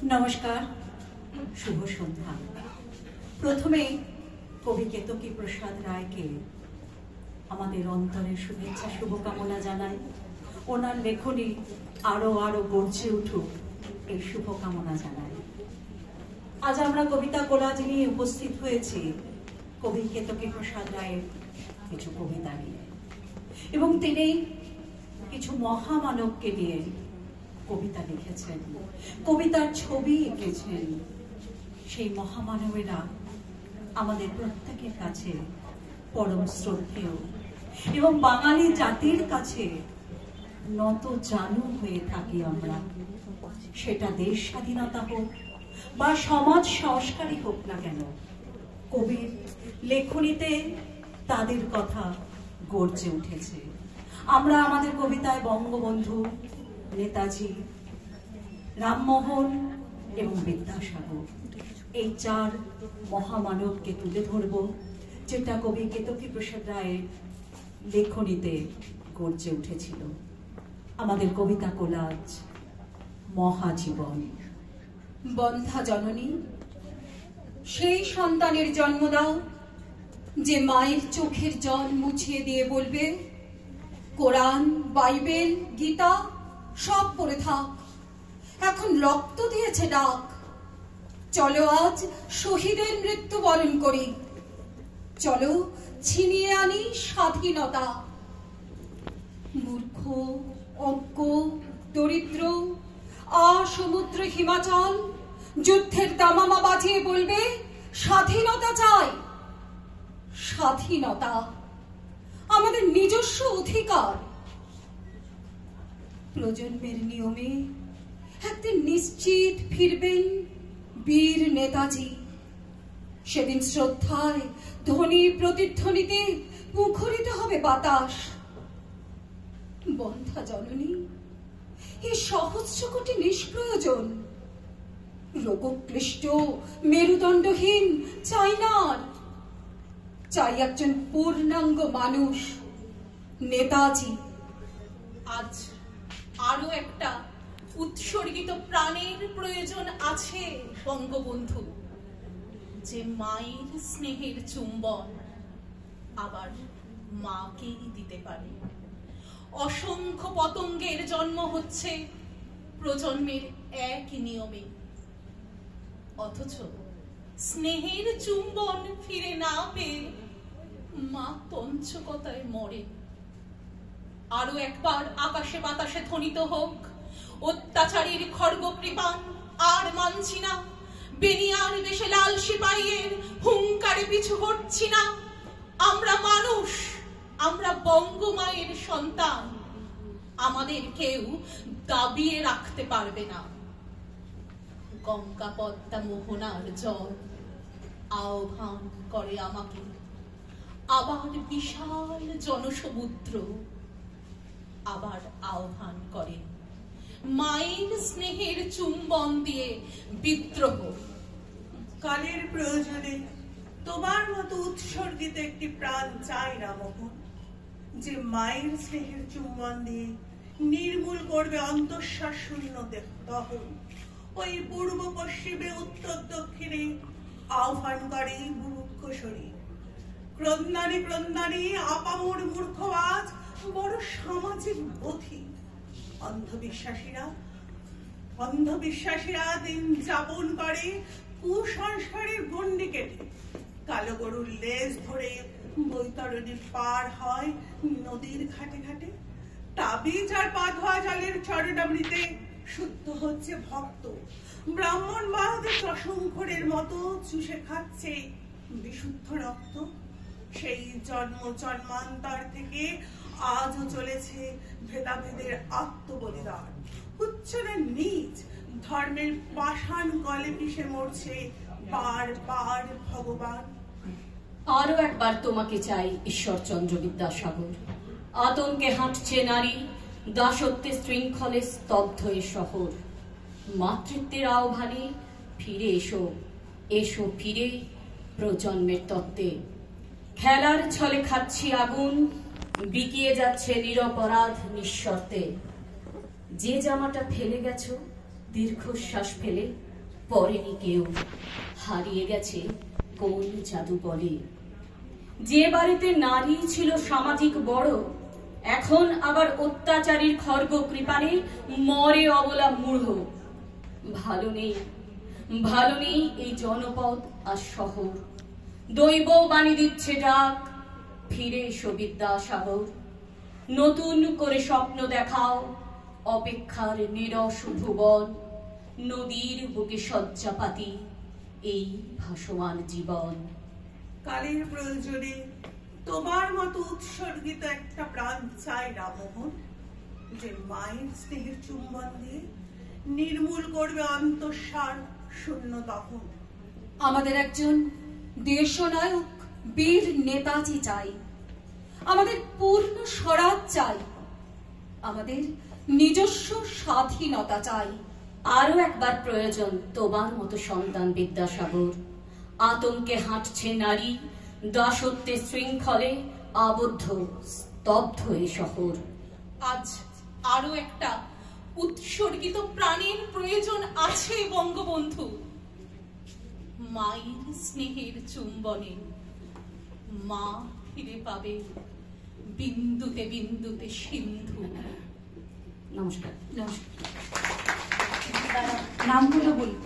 নমস্কার, শুভ সন্ধ্যা। প্রথমে কবি কেতকী প্রসাদ রায়কে আমাদের অন্তরের শুভেচ্ছা শুভকামনা জানাই। ওনার লেখনী আরো আরো গর্জে উঠুক এই শুভকামনা জানাই। আজ আমরা কবিতা কোলাজ নিয়ে উপস্থিত হয়েছি কবি কেতকী প্রসাদ রায়ের কিছু কবিতা নিয়ে, এবং তিনি কিছু মহামানবকে নিয়ে কবিতা লিখেছেন, কবিতার ছবি এঁকেছেন। সেই মহামানবেরা আমাদের প্রত্যেকের কাছে পরম শ্রদ্ধেয় এবং বাঙালি জাতির কাছে নত জানু হয়ে থাকি আমরা। সেটা দেশ স্বাধীনতা হোক বা সমাজ সংস্কারই হোক না কেন, কবির লেখনীতে তাদের কথা গর্জে উঠেছে। আমরা আমাদের কবিতায় বঙ্গবন্ধু, নেতাজি, রামমোহন এবং বিদ্যাসাগর এই চার মহামানবকে তুলে ধরব, যেটা কবি কেতকী প্রসাদ রায়ের লেখনীতে গর্জে উঠেছিল। আমাদের কবিতা কোলাজ মহাজীবন। বন্ধা জননী, সেই সন্তানের জন্ম দাও যে মায়ের চোখের জল মুছিয়ে দিয়ে বলবে, কোরআন, বাইবেল, গীতা সব পড়ে থাক, এখন রক্ত দিয়েছে ডাক। চলো আজ শহীদের মৃত্যু বরণ করি, চলো ছিনিয়ে আনি স্বাধীনতা। মূর্খ, অজ্ঞ, দরিদ্র সমুদ্র হিমাচল যুদ্ধের দামামা বাজিয়ে বলবে, স্বাধীনতা চাই, স্বাধীনতা আমাদের নিজস্ব অধিকার। প্রজন্মের নিয়মে একদিন নিশ্চিত ফিরবেন বীর নেতাজি। সেদিন শ্রদ্ধায় ধ্বনি প্রতিধ্বনিতে মুখরিত হবে বাতাস। বন্ধা জননী, এই সহস্রকোটি নিষ্প্রয়োজন রোগক্লিষ্ট মেরুদণ্ডহীন চাই না, চাই একজন পূর্ণাঙ্গ মানুষ, নেতাজি। আজ আরো একটা উৎসর্গিত প্রাণের প্রয়োজন আছে বঙ্গবন্ধু, যে মায়ের স্নেহের চুম্বন আবার মাকেই দিতে পারে। অসংখ্য পতঙ্গের জন্ম হচ্ছে প্রজন্মের এক নিয়মে, অথচ স্নেহের চুম্বন ফিরে না পেয়ে মা তঞ্চকতায় মরে। আরো একবার আকাশে বাতাসে ধ্বনিত হোক, অত্যাচারীর খড়গ কৃপান আর মানছি না, বেনিয়ার দেশে লাল সিপাহীর হুঙ্কারে পিছু হটছি না। আমরা মানুষ, আমরা বঙ্গমায়ের সন্তান, আমাদের কেউ দাবিয়ে রাখতে পারবে না। গঙ্গা পদ্মা মোহনার জল আহ্বান করে আমাকে, আবার বিশাল জনসমুদ্র আবার আহ্বান করে মায়ের স্নেহের চুম্বন দিয়ে বিদ্রোহ। কালের প্রয়োজনে তোমার মতো উৎসর্গিত একটি প্রাণ চাই রামমোহন, যে মায়ের স্নেহের চুম্বন দিয়ে নির্মূল করবে অন্তঃশ্বাস শূন্য দহন। ওই পূর্ব পশ্চিমে উত্তর দক্ষিণে আহ্বান করে মুরুক্ষ শরীর। ক্রন্দানি ক্রন্দানি আপামর মূর্খবাজ বড় সামাজিক বোধি। অন্ধবিশ্বাসীরা দিন যাপন করে কুসংস্কারের গণ্ডি কেটে। কালো গরুর লেজ ধরে বৈতরণী পার হয় নদীর ঘাটে ঘাটে। তাবিজ আর পা ধোয়া জলের চরণামৃতে শুদ্ধ হচ্ছে ভক্ত। ব্রাহ্মণবাদ প্রশংকরের মতো চুষে খাচ্ছে বিশুদ্ধ রক্ত। সেই জন্ম জন্মান্তর থেকে আজও চলেছে ভেদাভেদের আত্মবলিদান। উচ্চরে নিজ ধর্মের পাষাণ গলে পিষে মরছে বার বার ভগবান। আরো একবার তোমাকে চাই ঈশ্বরচন্দ্র বিদ্যাসাগর। আতঙ্কে হাঁটছে নারী, দাসত্বের শৃঙ্খলে স্তব্ধ এ শহর। মাতৃত্বের আহ্বানে ফিরে এসো, এসো ফিরে প্রজন্মের তত্ত্বে। খেলার ছলে খাচ্ছি আগুন, বিকিয়ে যাচ্ছে নিরপরাধ নিঃশর্তে। যে জামাটা ফেলে গেছো দীর্ঘশ্বাস ফেলে, পরেনি কেউ, হারিয়ে গেছে কোন জাদু বলে। যে বাড়িতে নারী ছিল সামাজিক বড়, এখন আবার অত্যাচারীর খর্গ কৃপানে মরে অবলা মূঢ়। ভালো নেই এই জনপদ আর শহর। দৈব বাণী দিচ্ছে ডাক, ফিরে এসো বিদ্যাসাগর। নতুন করে স্বপ্ন দেখাও, অপেক্ষার নিরস ভুবন। নদীর বুকে শয্যাপাতি, এই ভাসমান জীবন। কালের প্রয়োজনে তোমার মতো উৎসর্গিত একটা প্রাণ চাই রামমোহন, যে মায়ের স্নেহের চুম্বন দিয়ে নির্মূল করবে অন্তঃসার শূন্য দহন। আমাদের একজন দেশনায়ক বীর নেতাজি চাই, আমাদের পূর্ণ স্বরাজ চাই, আমাদের নিজস্ব স্বাধীনতা চাই। আরো একবার প্রয়োজন তোমার মতো সন্তান বিদ্যাসাগর। আতঙ্কে হাঁটছে নারী, দাসত্বের শৃঙ্খলে আবদ্ধ স্তব্ধ এ শহর। আজ আরো একটা উৎসর্গিত প্রাণের প্রয়োজন আছে বঙ্গবন্ধু। মায়ের স্নেহের চুম্বনে মা ফিরে পাবে বিন্দুতে বিন্দুতে সিন্ধু। নমস্কার। নামগুলো বলুন।